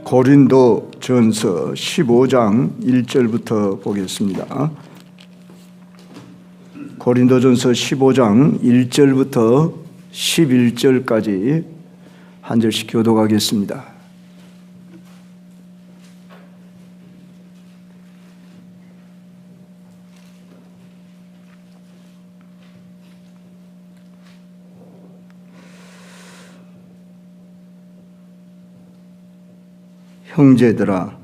고린도 전서 15장 1절부터 보겠습니다. 고린도 전서 15장 1절부터 11절까지 한 절씩 교독하겠습니다. 형제들아,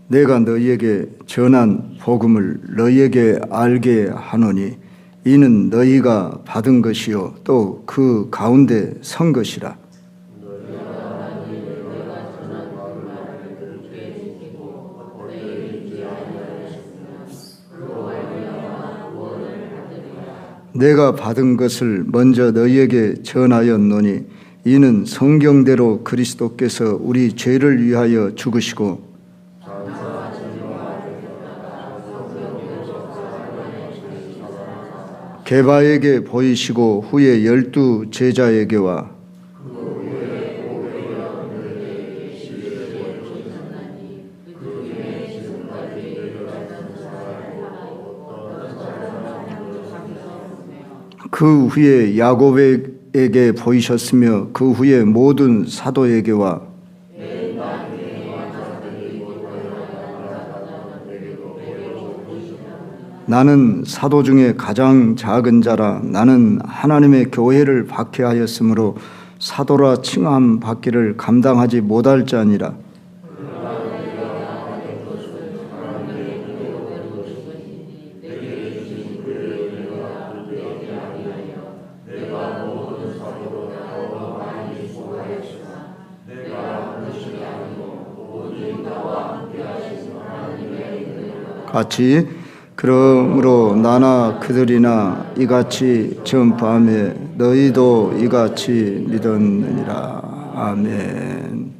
내가 너희에게 전한 복음을 너희에게 알게 하노니 이는 너희가 받은 것이요 또 그 가운데 선 것이라. 내가 받은 것을 먼저 너희에게 전하였노니 이는 성경대로 그리스도께서 우리 죄를 위하여 죽으시고 게바에게 보이시고 후에 12 제자에게와 그 후에 야곱에게 보이셨으며 그 후에 모든 사도에게와 나는 사도 중에 가장 작은 자라. 나는 하나님의 교회를 박해하였으므로 사도라 칭함 받기를 감당하지 못할 자니라. 같이 그러므로 나나 그들이나 이같이 전파하며 너희도 이같이 믿었느니라. 아멘.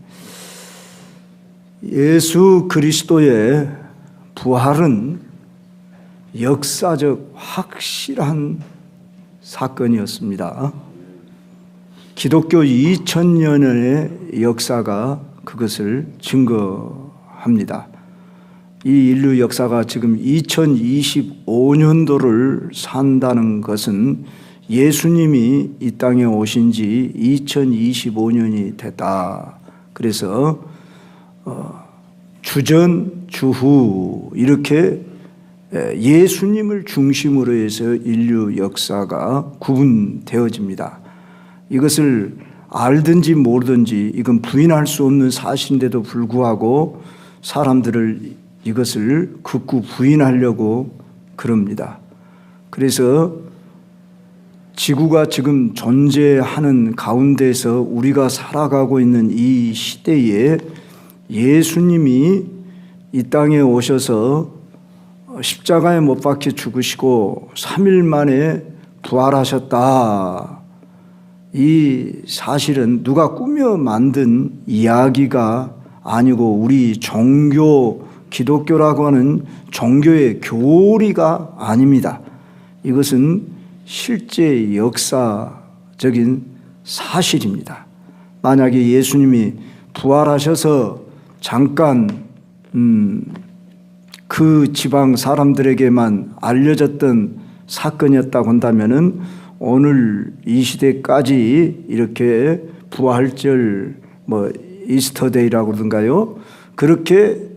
예수 그리스도의 부활은 역사적 확실한 사건이었습니다. 기독교 2000년의 역사가 그것을 증거합니다. 이 인류 역사가 지금 2025년도를 산다는 것은 예수님이 이 땅에 오신 지 2025년이 됐다. 그래서 주전, 주후 이렇게 예수님을 중심으로 해서 인류 역사가 구분되어집니다. 이것을 알든지 모르든지 이건 부인할 수 없는 사실인데도 불구하고 사람들을 이것을 극구 부인하려고 그럽니다. 그래서 지구가 지금 존재하는 가운데서 우리가 살아가고 있는 이 시대에 예수님이 이 땅에 오셔서 십자가에 못 박혀 죽으시고 3일 만에 부활하셨다. 이 사실은 누가 꾸며 만든 이야기가 아니고 우리 종교 기독교라고 하는 종교의 교리가 아닙니다. 이것은 실제 역사적인 사실입니다. 만약에 예수님이 부활하셔서 잠깐 그 지방 사람들에게만 알려졌던 사건이었다고 한다면은 오늘 이 시대까지 이렇게 부활절 이스터데이라고 그러던가요? 그렇게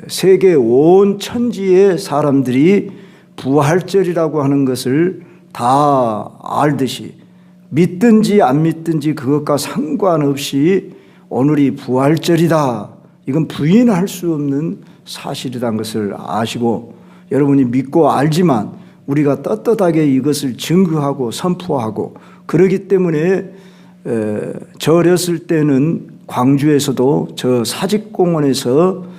세계 온 천지의 사람들이 부활절이라고 하는 것을 다 알듯이 믿든지 안 믿든지 그것과 상관없이 오늘이 부활절이다. 이건 부인할 수 없는 사실이라는 것을 아시고 여러분이 믿고 알지만 우리가 떳떳하게 이것을 증거하고 선포하고 그러기 때문에 저 어렸을 때는 광주에서도 저 사직공원에서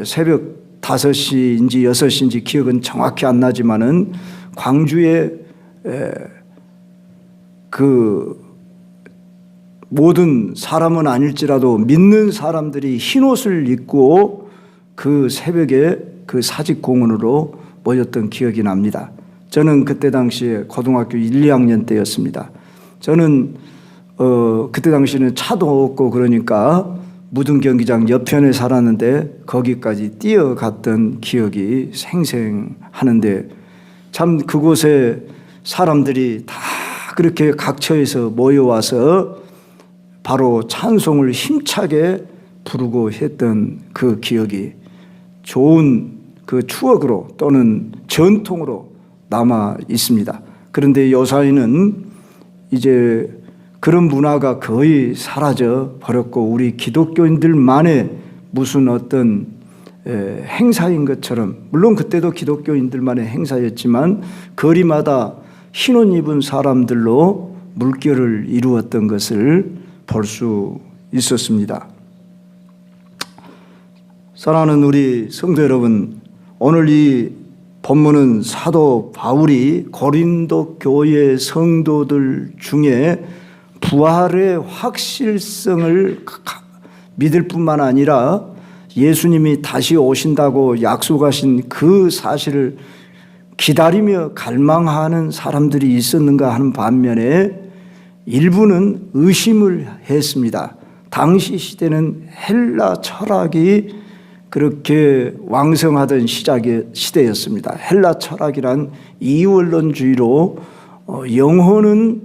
새벽 5시인지 6시인지 기억은 정확히 안 나지만은 광주에 그 모든 사람은 아닐지라도 믿는 사람들이 흰옷을 입고 그 새벽에 그 사직공원으로 모였던 기억이 납니다. 저는 그때 당시에 고등학교 1, 2학년 때였습니다. 저는 그때 당시에는 차도 없고 그러니까 무등 경기장 옆편에 살았는데 거기까지 뛰어갔던 기억이 생생하는데, 참 그곳에 사람들이 다 그렇게 각처에서 모여와서 바로 찬송을 힘차게 부르고 했던 그 기억이 좋은 그 추억으로 또는 전통으로 남아 있습니다. 그런데 요사이는 이제 그런 문화가 거의 사라져 버렸고 우리 기독교인들만의 무슨 어떤 행사인 것처럼, 물론 그때도 기독교인들만의 행사였지만 거리마다 흰옷 입은 사람들로 물결을 이루었던 것을 볼 수 있었습니다. 사랑하는 우리 성도 여러분, 오늘 이 본문은 사도 바울이 고린도 교회 성도들 중에 부활의 확실성을 믿을 뿐만 아니라 예수님이 다시 오신다고 약속하신 그 사실을 기다리며 갈망하는 사람들이 있었는가 하는 반면에 일부는 의심을 했습니다. 당시 시대는 헬라 철학이 그렇게 왕성하던 시대였습니다. 헬라 철학이란 이원론주의로 영혼은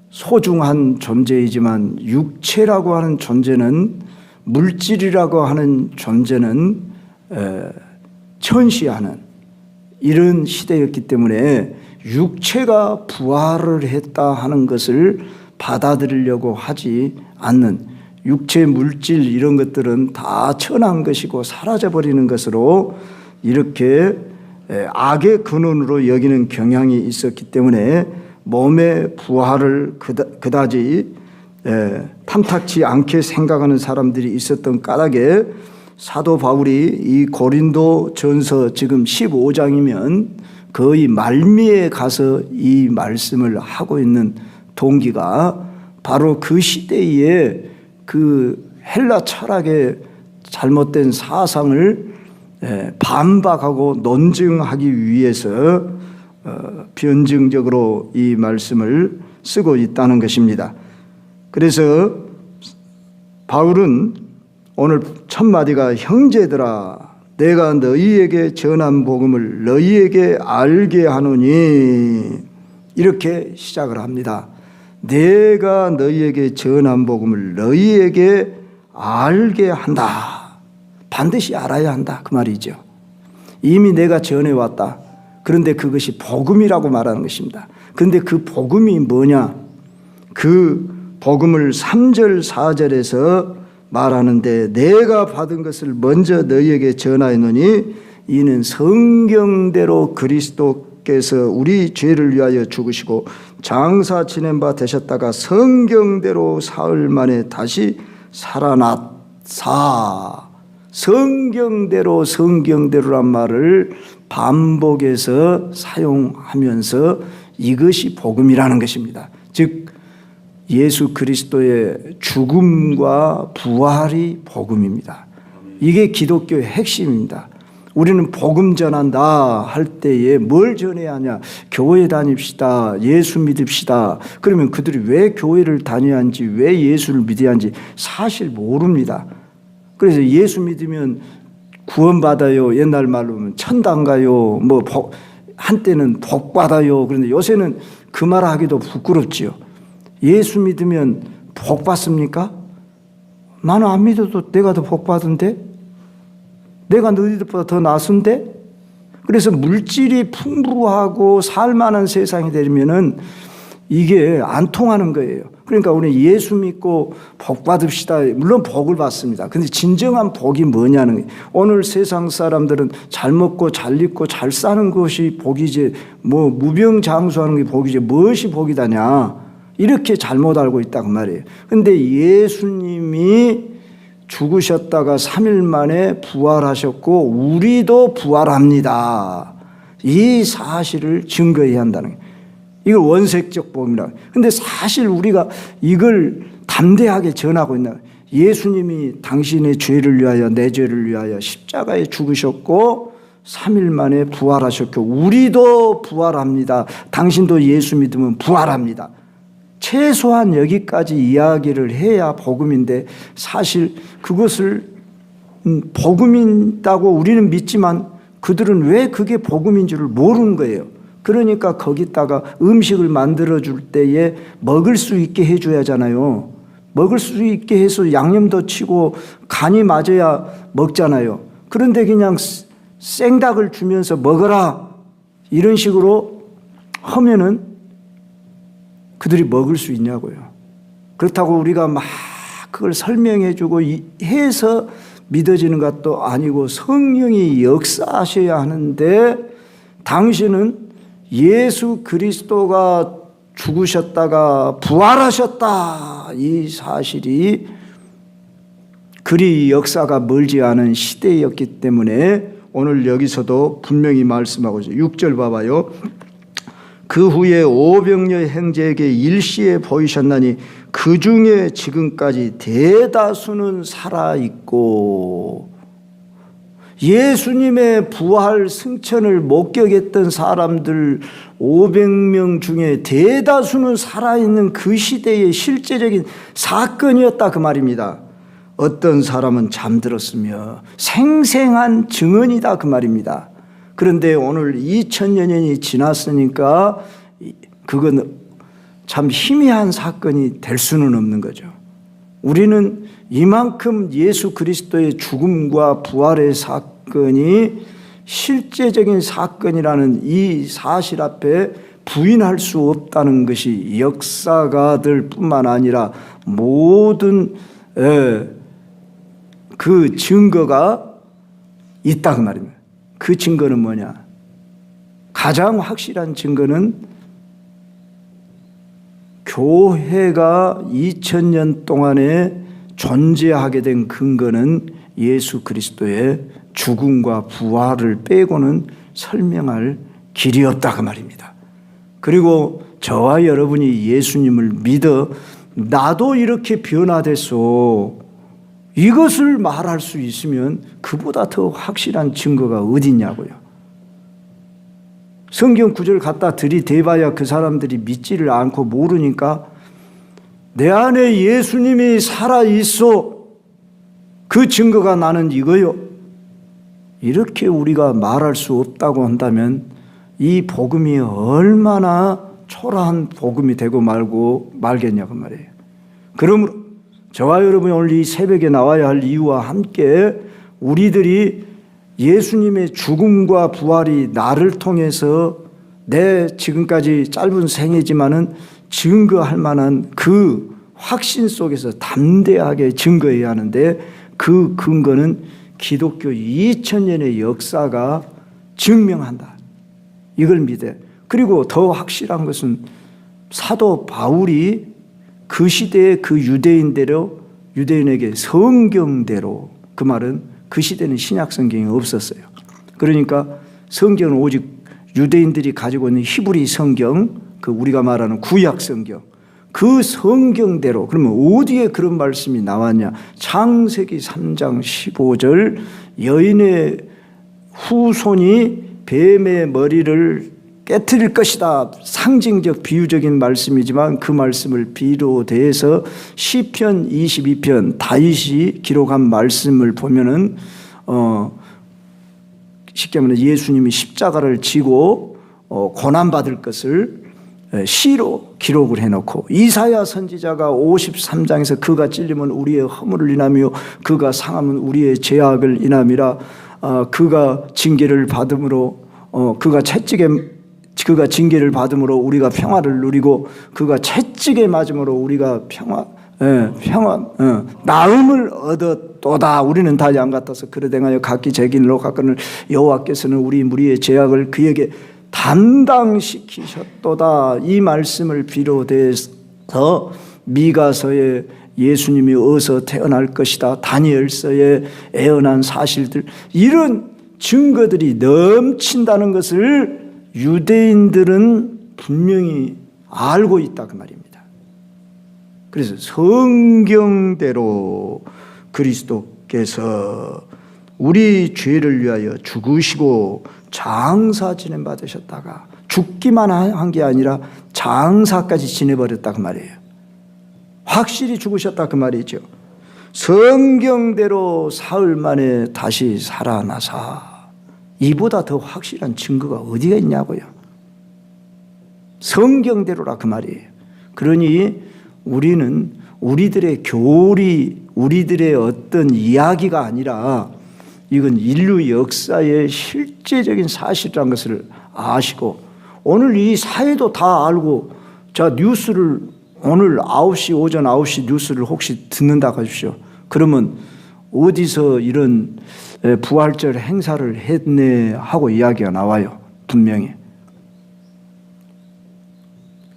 소중한 존재이지만 육체라고 하는 존재는, 물질이라고 하는 존재는 천시하는 이런 시대였기 때문에 육체가 부활을 했다 하는 것을 받아들이려고 하지 않는, 육체 물질 이런 것들은 다 천한 것이고 사라져버리는 것으로 이렇게 악의 근원으로 여기는 경향이 있었기 때문에 몸의 부활을 그다지 탐탁치 않게 생각하는 사람들이 있었던 까닭에 사도 바울이 이 고린도 전서 지금 15장이면 거의 말미에 가서 이 말씀을 하고 있는 동기가 바로 그 시대에 그 헬라 철학의 잘못된 사상을 반박하고 논증하기 위해서 변증적으로 이 말씀을 쓰고 있다는 것입니다. 그래서 바울은 오늘 첫 마디가 형제들아 내가 너희에게 전한 복음을 너희에게 알게 하노니, 이렇게 시작을 합니다. 내가 너희에게 전한 복음을 너희에게 알게 한다. 반드시 알아야 한다 그 말이죠. 이미 내가 전해왔다. 그런데 그것이 복음이라고 말하는 것입니다. 그런데 그 복음이 뭐냐? 그 복음을 3절 4절에서 말하는데, 내가 받은 것을 먼저 너희에게 전하였노니 이는 성경대로 그리스도께서 우리 죄를 위하여 죽으시고 장사 지낸 바 되셨다가 성경대로 사흘 만에 다시 살아났사. 성경대로란 말을 반복해서 사용하면서 이것이 복음이라는 것입니다. 즉 예수 그리스도의 죽음과 부활이 복음입니다. 이게 기독교의 핵심입니다. 우리는 복음 전한다 할 때에 뭘 전해야 하냐? 교회 다닙시다. 예수 믿읍시다. 그러면 그들이 왜 교회를 다녀야 하는지, 왜 예수를 믿어야 하는지 사실 모릅니다. 그래서 예수 믿으면 구원받아요. 옛날 말로 하면 천당 가요. 한때는 복 받아요. 그런데 요새는 그 말 하기도 부끄럽지요. 예수 믿으면 복 받습니까? 나는 안 믿어도 내가 더 복 받은데? 내가 너희들보다 더 나은데? 그래서 물질이 풍부하고 살만한 세상이 되면은 이게 안 통하는 거예요. 그러니까 우리 예수 믿고 복 받읍시다. 물론 복을 받습니다. 근데 진정한 복이 뭐냐는 거예요. 오늘 세상 사람들은 잘 먹고 잘 입고 잘 사는 것이 복이지, 무병장수하는 게 복이지 무엇이 복이다냐, 이렇게 잘못 알고 있다고 말이에요. 근데 예수님이 죽으셨다가 3일 만에 부활하셨고 우리도 부활합니다. 이 사실을 증거해야 한다는 거예요. 이걸 원색적 복음이라고. 근데 사실 우리가 이걸 담대하게 전하고 있나? 예수님이 당신의 죄를 위하여, 내 죄를 위하여 십자가에 죽으셨고 3일 만에 부활하셨고 우리도 부활합니다. 당신도 예수 믿으면 부활합니다. 최소한 여기까지 이야기를 해야 복음인데 사실 그것을 복음이라고 우리는 믿지만 그들은 왜 그게 복음인 줄을 모르는 거예요. 그러니까 거기다가 음식을 만들어 줄 때에 먹을 수 있게 해줘야 하잖아요. 먹을 수 있게 해서 양념도 치고 간이 맞아야 먹잖아요. 그런데 그냥 생닭을 주면서 먹어라 이런 식으로 하면은 그들이 먹을 수 있냐고요. 그렇다고 우리가 막 그걸 설명해 주고 해서 믿어지는 것도 아니고 성령이 역사하셔야 하는데 당신은 예수 그리스도가 죽으셨다가 부활하셨다 이 사실이 그리 역사가 멀지 않은 시대였기 때문에 오늘 여기서도 분명히 말씀하고 있어요. 6절 봐봐요. 그 후에 오병여 형제에게 일시에 보이셨나니 그 중에 지금까지 대다수는 살아있고 예수님의 부활 승천을 목격했던 사람들 500명 중에 대다수는 살아있는 그 시대의 실제적인 사건이었다 그 말입니다. 어떤 사람은 잠들었으며 생생한 증언이다 그 말입니다. 그런데 오늘 2000년이 지났으니까 그건 참 희미한 사건이 될 수는 없는 거죠. 우리는 이만큼 예수 그리스도의 죽음과 부활의 사건이 실제적인 사건이라는 이 사실 앞에 부인할 수 없다는 것이 역사가들 뿐만 아니라 모든 그 증거가 있다 그 말입니다. 그 증거는 뭐냐? 가장 확실한 증거는 교회가 2000년 동안에 존재하게 된 근거는 예수 그리스도의 죽음과 부활을 빼고는 설명할 길이 없다 그 말입니다. 그리고 저와 여러분이 예수님을 믿어 나도 이렇게 변화됐어 이것을 말할 수 있으면 그보다 더 확실한 증거가 어디 있냐고요. 성경 구절 갖다 들이대봐야 그 사람들이 믿지를 않고 모르니까 내 안에 예수님이 살아있어 그 증거가 나는 이거요. 이렇게 우리가 말할 수 없다고 한다면 이 복음이 얼마나 초라한 복음이 되고 말겠냐고 말이에요. 그러므로 저와 여러분이 오늘 이 새벽에 나와야 할 이유와 함께 우리들이 예수님의 죽음과 부활이 나를 통해서 내 지금까지 짧은 생애지만은 증거할 만한 그 확신 속에서 담대하게 증거해야 하는데 그 근거는 기독교 2000년의 역사가 증명한다. 이걸 믿어요. 그리고 더 확실한 것은 사도 바울이 그 시대에 그 유대인에게 성경대로 그 말은 그 시대는 신약 성경이 없었어요. 그러니까 성경은 오직 유대인들이 가지고 있는 히브리 성경 그 우리가 말하는 구약 성경 그 성경대로 그러면 어디에 그런 말씀이 나왔냐? 창세기 3장 15절 여인의 후손이 뱀의 머리를 깨트릴 것이다. 상징적 비유적인 말씀이지만 그 말씀을 비롯해서 시편 22편 다윗이 기록한 말씀을 보면은 쉽게 말하면 예수님이 십자가를 지고 고난받을 것을 시로 기록을 해놓고 이사야 선지자가 53장에서 그가 찔리면 우리의 허물을 인하며 그가 상하면 우리의 죄악을 인함이라 그가 징계를 받음으로 그가 징계를 받음으로 우리가 평화를 누리고 그가 채찍에 맞음으로 우리가 나음을 얻었도다. 우리는 다 양 같아서 그릇 행하여 각기 제 길로 가거늘 여호와께서는 우리 무리의 죄악을 그에게 담당시키셨도다. 이 말씀을 비롯해서 미가서에 예수님이 어서 태어날 것이다. 다니엘서에 애언한 사실들 이런 증거들이 넘친다는 것을 유대인들은 분명히 알고 있다 그 말입니다. 그래서 성경대로 그리스도께서 우리 죄를 위하여 죽으시고 장사 지냄 받으셨다가 죽기만 한 게 아니라 장사까지 지내버렸다 그 말이에요. 확실히 죽으셨다 그 말이죠. 성경대로 사흘 만에 다시 살아나사, 이보다 더 확실한 증거가 어디가 있냐고요. 성경대로라 그 말이에요. 그러니 우리는 우리들의 교리, 우리들의 어떤 이야기가 아니라 이건 인류 역사의 실제적인 사실이라는 것을 아시고, 오늘 이 사회도 다 알고, 자, 뉴스를 오늘 9시, 오전 9시 뉴스를 혹시 듣는다고 하십시오. 그러면 어디서 이런 부활절 행사를 했네 하고 이야기가 나와요. 분명히.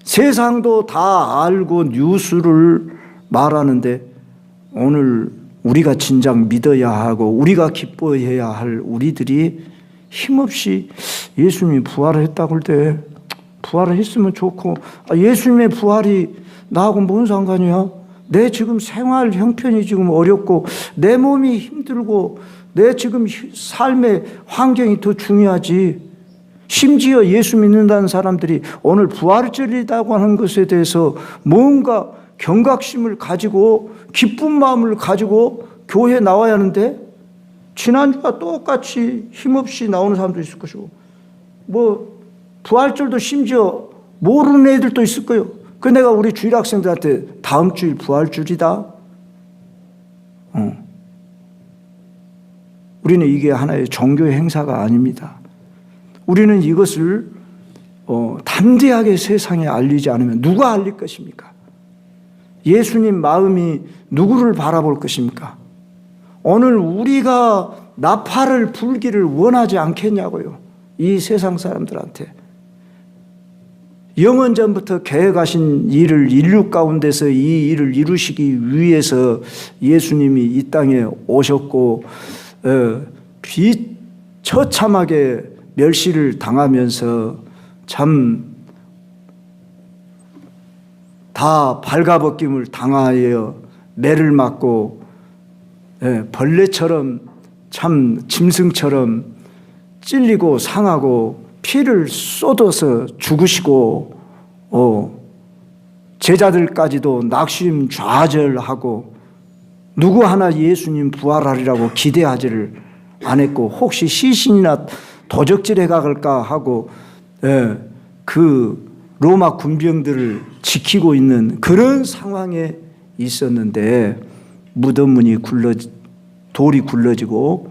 세상도 다 알고 뉴스를 말하는데, 오늘 우리가 진작 믿어야 하고 우리가 기뻐해야 할 우리들이 힘없이 예수님이 부활을 했다고 할 때, 부활을 했으면 좋고, 예수님의 부활이 나하고 뭔 상관이야? 내 지금 생활 형편이 지금 어렵고 내 몸이 힘들고 내 지금 삶의 환경이 더 중요하지. 심지어 예수 믿는다는 사람들이 오늘 부활절이라고 하는 것에 대해서 뭔가 경각심을 가지고 기쁜 마음을 가지고 교회에 나와야 하는데, 지난주와 똑같이 힘없이 나오는 사람도 있을 것이고, 뭐 부활절도 심지어 모르는 애들도 있을 거예요. 그 내가 우리 주일 학생들한테 다음 주일 부활절이다. 우리는 이게 하나의 종교의 행사가 아닙니다. 우리는 이것을 담대하게 세상에 알리지 않으면 누가 알릴 것입니까? 예수님 마음이 누구를 바라볼 것입니까? 오늘 우리가 나팔을 불기를 원하지 않겠냐고요. 이 세상 사람들한테. 영원전부터 계획하신 일을 인류 가운데서 이 일을 이루시기 위해서 예수님이 이 땅에 오셨고, 비처참하게 멸시를 당하면서 참 다 발가벗김을 당하여 매를 맞고, 벌레처럼 참 짐승처럼 찔리고 상하고 피를 쏟아서 죽으시고, 제자들까지도 낙심좌절하고 누구 하나 예수님 부활하리라고 기대하지를 않았고, 혹시 시신이나 도적질해 갈까 하고 그 로마 군병들을 지키고 있는 그런 상황에 있었는데, 무덤 문이 돌이 굴러지고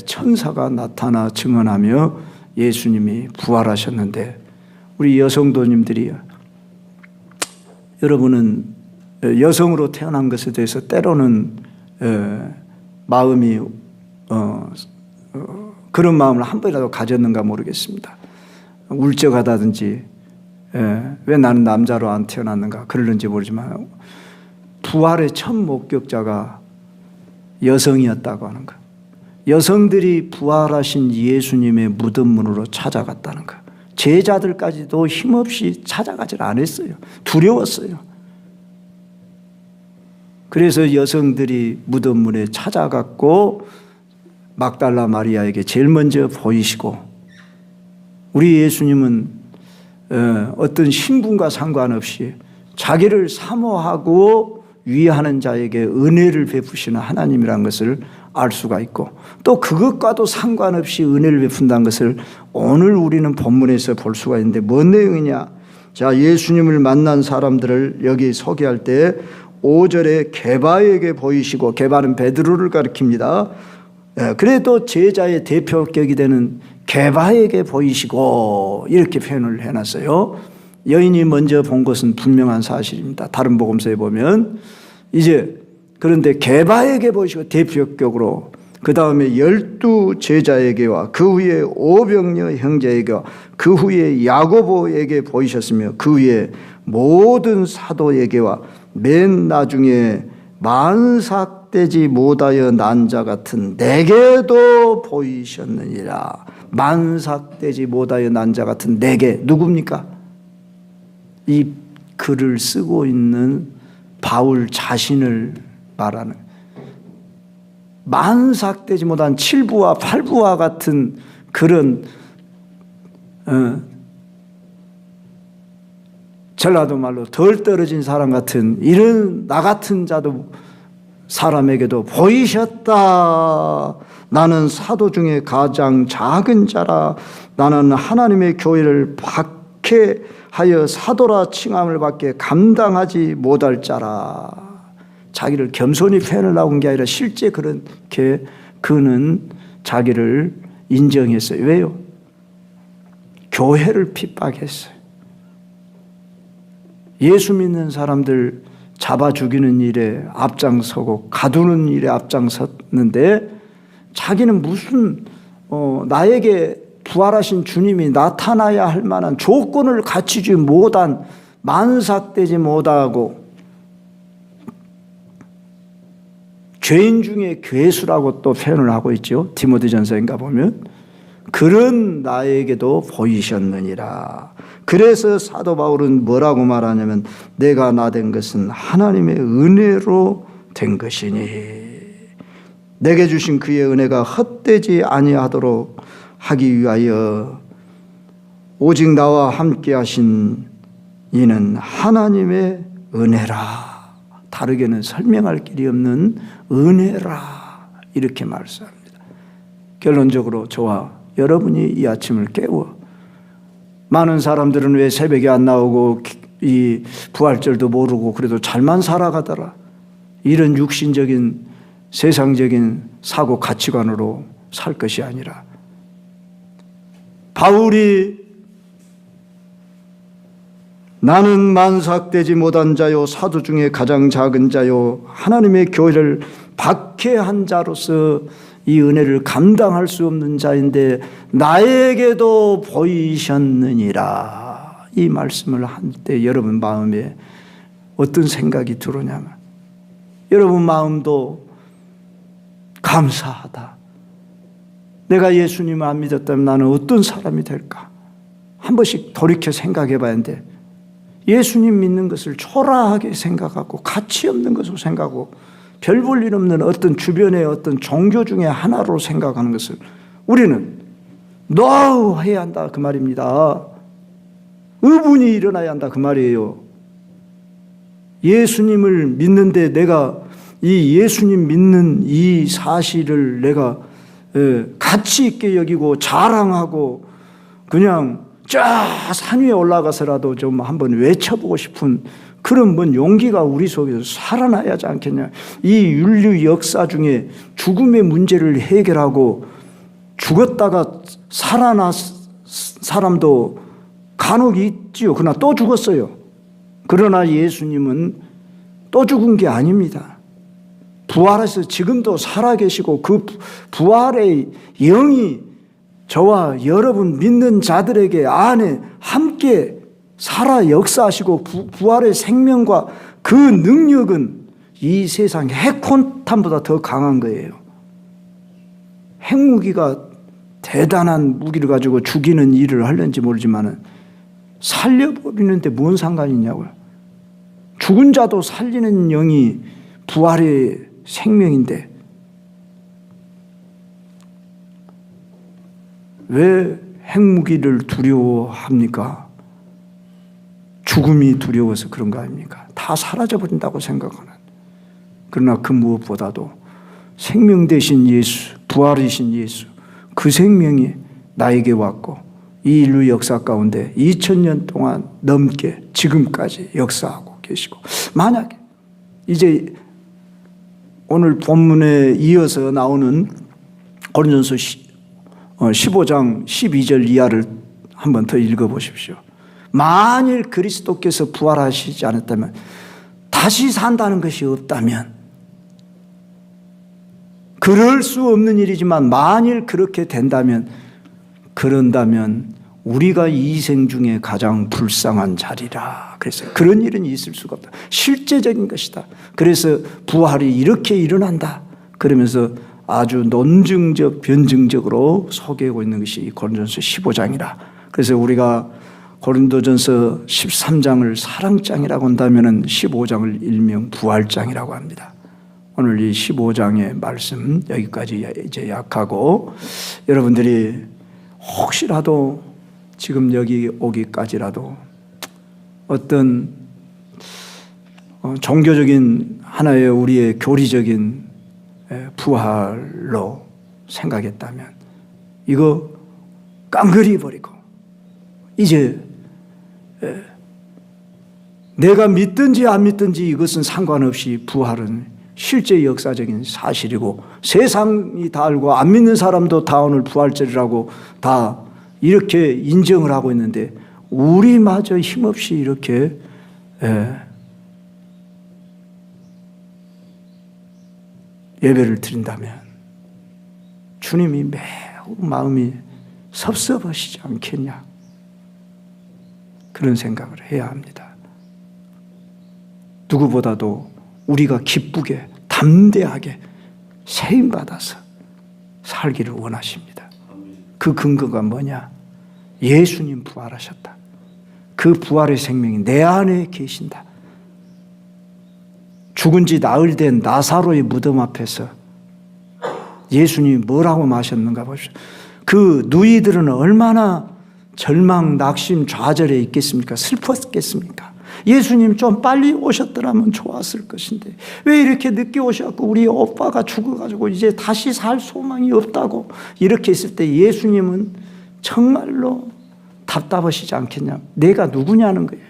천사가 나타나 증언하며 예수님이 부활하셨는데, 우리 여성도님들이, 여러분은 여성으로 태어난 것에 대해서 때로는 마음이 그런 마음을 한 번이라도 가졌는가 모르겠습니다. 울적하다든지, 왜 나는 남자로 안 태어났는가 그러는지 모르지만, 부활의 첫 목격자가 여성이었다고 하는 것. 여성들이 부활하신 예수님의 무덤문으로 찾아갔다는 것. 제자들까지도 힘없이 찾아가질 않았어요. 두려웠어요. 그래서 여성들이 무덤문에 찾아갔고 막달라 마리아에게 제일 먼저 보이시고, 우리 예수님은 어떤 신분과 상관없이 자기를 사모하고 위하는 자에게 은혜를 베푸시는 하나님이라는 것을 알 수가 있고, 또 그것과도 상관없이 은혜를 베푼다는 것을 오늘 우리는 본문에서 볼 수가 있는데, 뭔 내용이냐? 자, 예수님을 만난 사람들을 여기 소개할 때 5절에 게바에게 보이시고, 게바는 베드로를 가리킵니다. 그래도 제자의 대표격이 되는 게바에게 보이시고 이렇게 표현을 해놨어요. 여인이 먼저 본 것은 분명한 사실입니다. 다른 복음서에 보면 이제, 그런데 게바에게 보이시고 대표격으로, 그 다음에 12 제자에게와 그 후에 오병여 형제에게와 그 후에 야고보에게 보이셨으며, 그 후에 모든 사도에게와 맨 나중에 만삭되지 못하여 난 자 같은 내게도 보이셨느니라. 만삭되지 못하여 난 자 같은 내게, 누굽니까? 이 글을 쓰고 있는 바울 자신을 말하는, 만삭되지 못한 7부와 8부와 같은 그런 전라도 말로 덜 떨어진 사람 같은 이런 나 같은 자도 사람에게도 보이셨다. 나는 사도 중에 가장 작은 자라. 나는 하나님의 교회를 박해하여 사도라 칭함을 받게 감당하지 못할 자라. 자기를 겸손히 표현하려고 한 게 아니라 실제 그렇게 그는 자기를 인정했어요. 왜요? 교회를 핍박했어요. 예수 믿는 사람들 잡아 죽이는 일에 앞장서고 가두는 일에 앞장섰는데 자기는 무슨 나에게 부활하신 주님이 나타나야 할 만한 조건을 갖추지 못한, 만삭되지 못하고 죄인 중에 괴수라고 또 표현을 하고 있죠. 디모데전서인가 보면 그런 나에게도 보이셨느니라. 그래서 사도 바울은 뭐라고 말하냐면 내가 나 된 것은 하나님의 은혜로 된 것이니 내게 주신 그의 은혜가 헛되지 아니하도록 하기 위하여 오직 나와 함께 하신 이는 하나님의 은혜라. 다르게는 설명할 길이 없는 은혜라. 이렇게 말씀합니다. 결론적으로 저와 여러분이 이 아침을 깨워 많은 사람들은 왜 새벽에 안 나오고 이 부활절도 모르고 그래도 잘만 살아가더라. 이런 육신적인 세상적인 사고 가치관으로 살 것이 아니라 바울이 나는 만삭되지 못한 자요 사도 중에 가장 작은 자요 하나님의 교회를 박해한 자로서 이 은혜를 감당할 수 없는 자인데 나에게도 보이셨느니라. 이 말씀을 할 때 여러분 마음에 어떤 생각이 들어오냐면 여러분 마음도 감사하다. 내가 예수님을 안 믿었다면 나는 어떤 사람이 될까? 한 번씩 돌이켜 생각해 봐야 하는데 예수님 믿는 것을 초라하게 생각하고 가치 없는 것으로 생각하고 별 볼 일 없는 어떤 주변의 어떤 종교 중에 하나로 생각하는 것을 우리는 노해야 한다 그 말입니다. 의분이 일어나야 한다 그 말이에요. 예수님을 믿는데 내가 이 예수님 믿는 이 사실을 내가 가치 있게 여기고 자랑하고 그냥 저 산 위에 올라가서라도 좀 한번 외쳐보고 싶은 그런 뭔 용기가 우리 속에서 살아나야 하지 않겠냐. 이 인류 역사 중에 죽음의 문제를 해결하고 죽었다가 살아난 사람도 간혹 있지요. 그러나 또 죽었어요. 그러나 예수님은 또 죽은 게 아닙니다. 부활해서 지금도 살아계시고 그 부활의 영이 저와 여러분 믿는 자들에게 안에 함께 살아 역사하시고 부활의 생명과 그 능력은 이 세상 핵폭탄보다 더 강한 거예요. 핵무기가 대단한 무기를 가지고 죽이는 일을 하려는지 모르지만 살려버리는데 뭔 상관이 있냐고요. 죽은 자도 살리는 영이 부활의 생명인데 왜 핵무기를 두려워합니까? 죽음이 두려워서 그런 거 아닙니까? 다 사라져버린다고 생각하는. 그러나 그 무엇보다도 생명 되신 예수, 부활이신 예수, 그 생명이 나에게 왔고 이 인류 역사 가운데 2000년 동안 넘게 지금까지 역사하고 계시고 만약에 이제 오늘 본문에 이어서 나오는 고린도전서 15장 12절 이하를 한번 더 읽어보십시오. 만일 그리스도께서 부활하시지 않았다면 다시 산다는 것이 없다면 그럴 수 없는 일이지만 만일 그렇게 된다면 그런다면 우리가 이 생 중에 가장 불쌍한 자리라. 그래서 그런 일은 있을 수가 없다. 실제적인 것이다. 그래서 부활이 이렇게 일어난다. 그러면서 아주 논증적, 변증적으로 소개하고 있는 것이 고린도전서 15장이라. 그래서 우리가 고린도전서 13장을 사랑장이라고 한다면 15장을 일명 부활장이라고 합니다. 오늘 이 15장의 말씀 여기까지 이제 약하고 여러분들이 혹시라도 지금 여기 오기까지라도 어떤 종교적인 하나의 우리의 교리적인 부활로 생각했다면 이거 깡그리 버리고 이제 내가 믿든지 안 믿든지 이것은 상관없이 부활은 실제 역사적인 사실이고 세상이 다 알고 안 믿는 사람도 다 오늘 부활절이라고 다 이렇게 인정을 하고 있는데 우리마저 힘없이 이렇게 예배를 드린다면 주님이 매우 마음이 섭섭하시지 않겠냐, 그런 생각을 해야 합니다. 누구보다도 우리가 기쁘게 담대하게 세임받아서 살기를 원하십니다. 그 근거가 뭐냐? 예수님 부활하셨다. 그 부활의 생명이 내 안에 계신다. 죽은 지 나흘 된 나사로의 무덤 앞에서 예수님이 뭐라고 마셨는가 보십시오. 그 누이들은 얼마나 절망, 낙심, 좌절에 있겠습니까? 슬펐겠습니까? 예수님 좀 빨리 오셨더라면 좋았을 것인데 왜 이렇게 늦게 오셨고 우리 오빠가 죽어가지고 이제 다시 살 소망이 없다고 이렇게 있을 때 예수님은 정말로 답답하시지 않겠냐? 내가 누구냐는 거예요.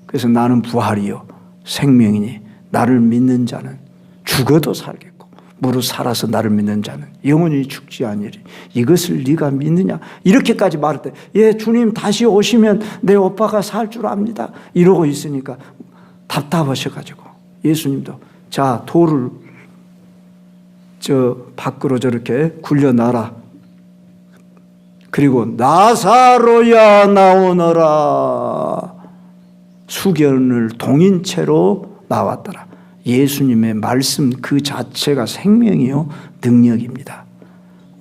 그래서 나는 부활이요 생명이니 나를 믿는 자는 죽어도 살겠고 무릇 살아서 나를 믿는 자는 영원히 죽지 아니리 이것을 네가 믿느냐? 이렇게까지 말할 때 예, 주님 다시 오시면 내 오빠가 살 줄 압니다 이러고 있으니까 답답하셔가지고 예수님도 자, 돌을 저 밖으로 저렇게 굴려놔라. 그리고 나사로야 나오너라. 수견을 동인 채로 나왔더라. 예수님의 말씀 그 자체가 생명이요 능력입니다.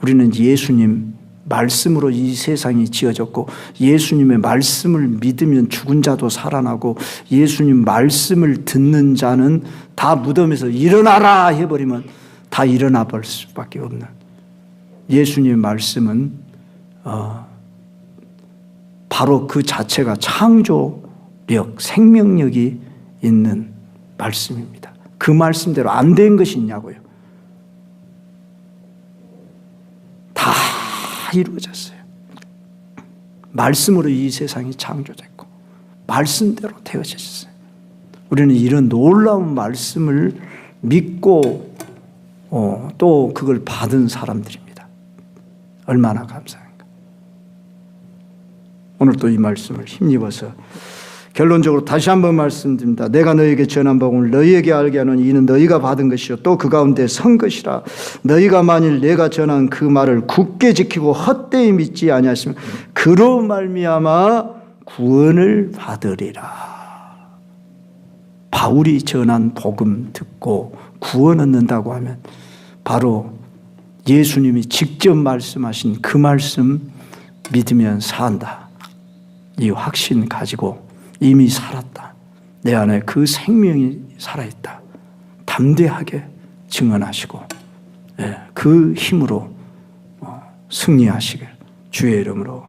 우리는 예수님 말씀으로 이 세상이 지어졌고 예수님의 말씀을 믿으면 죽은 자도 살아나고 예수님 말씀을 듣는 자는 다 무덤에서 일어나라 해버리면 다 일어나 볼 수밖에 없는 예수님의 말씀은 바로 그 자체가 창조력, 생명력이 있는 말씀입니다. 그 말씀대로 안 된 것이 있냐고요. 다 이루어졌어요. 말씀으로 이 세상이 창조됐고 말씀대로 되어졌어요. 우리는 이런 놀라운 말씀을 믿고 또 그걸 받은 사람들입니다. 얼마나 감사한가. 오늘 또 이 말씀을 힘입어서 결론적으로 다시 한번 말씀드립니다. 내가 너희에게 전한 복음을 너희에게 알게 하는 이는 너희가 받은 것이요 또 그 가운데 선 것이라. 너희가 만일 내가 전한 그 말을 굳게 지키고 헛되이 믿지 아니하시면 그로 말미암아 구원을 받으리라. 바울이 전한 복음 듣고 구원 얻는다고 하면 바로 예수님이 직접 말씀하신 그 말씀 믿으면 산다. 이 확신 가지고 이미 살았다. 내 안에 그 생명이 살아있다. 담대하게 증언하시고 그 힘으로 승리하시길 주의 이름으로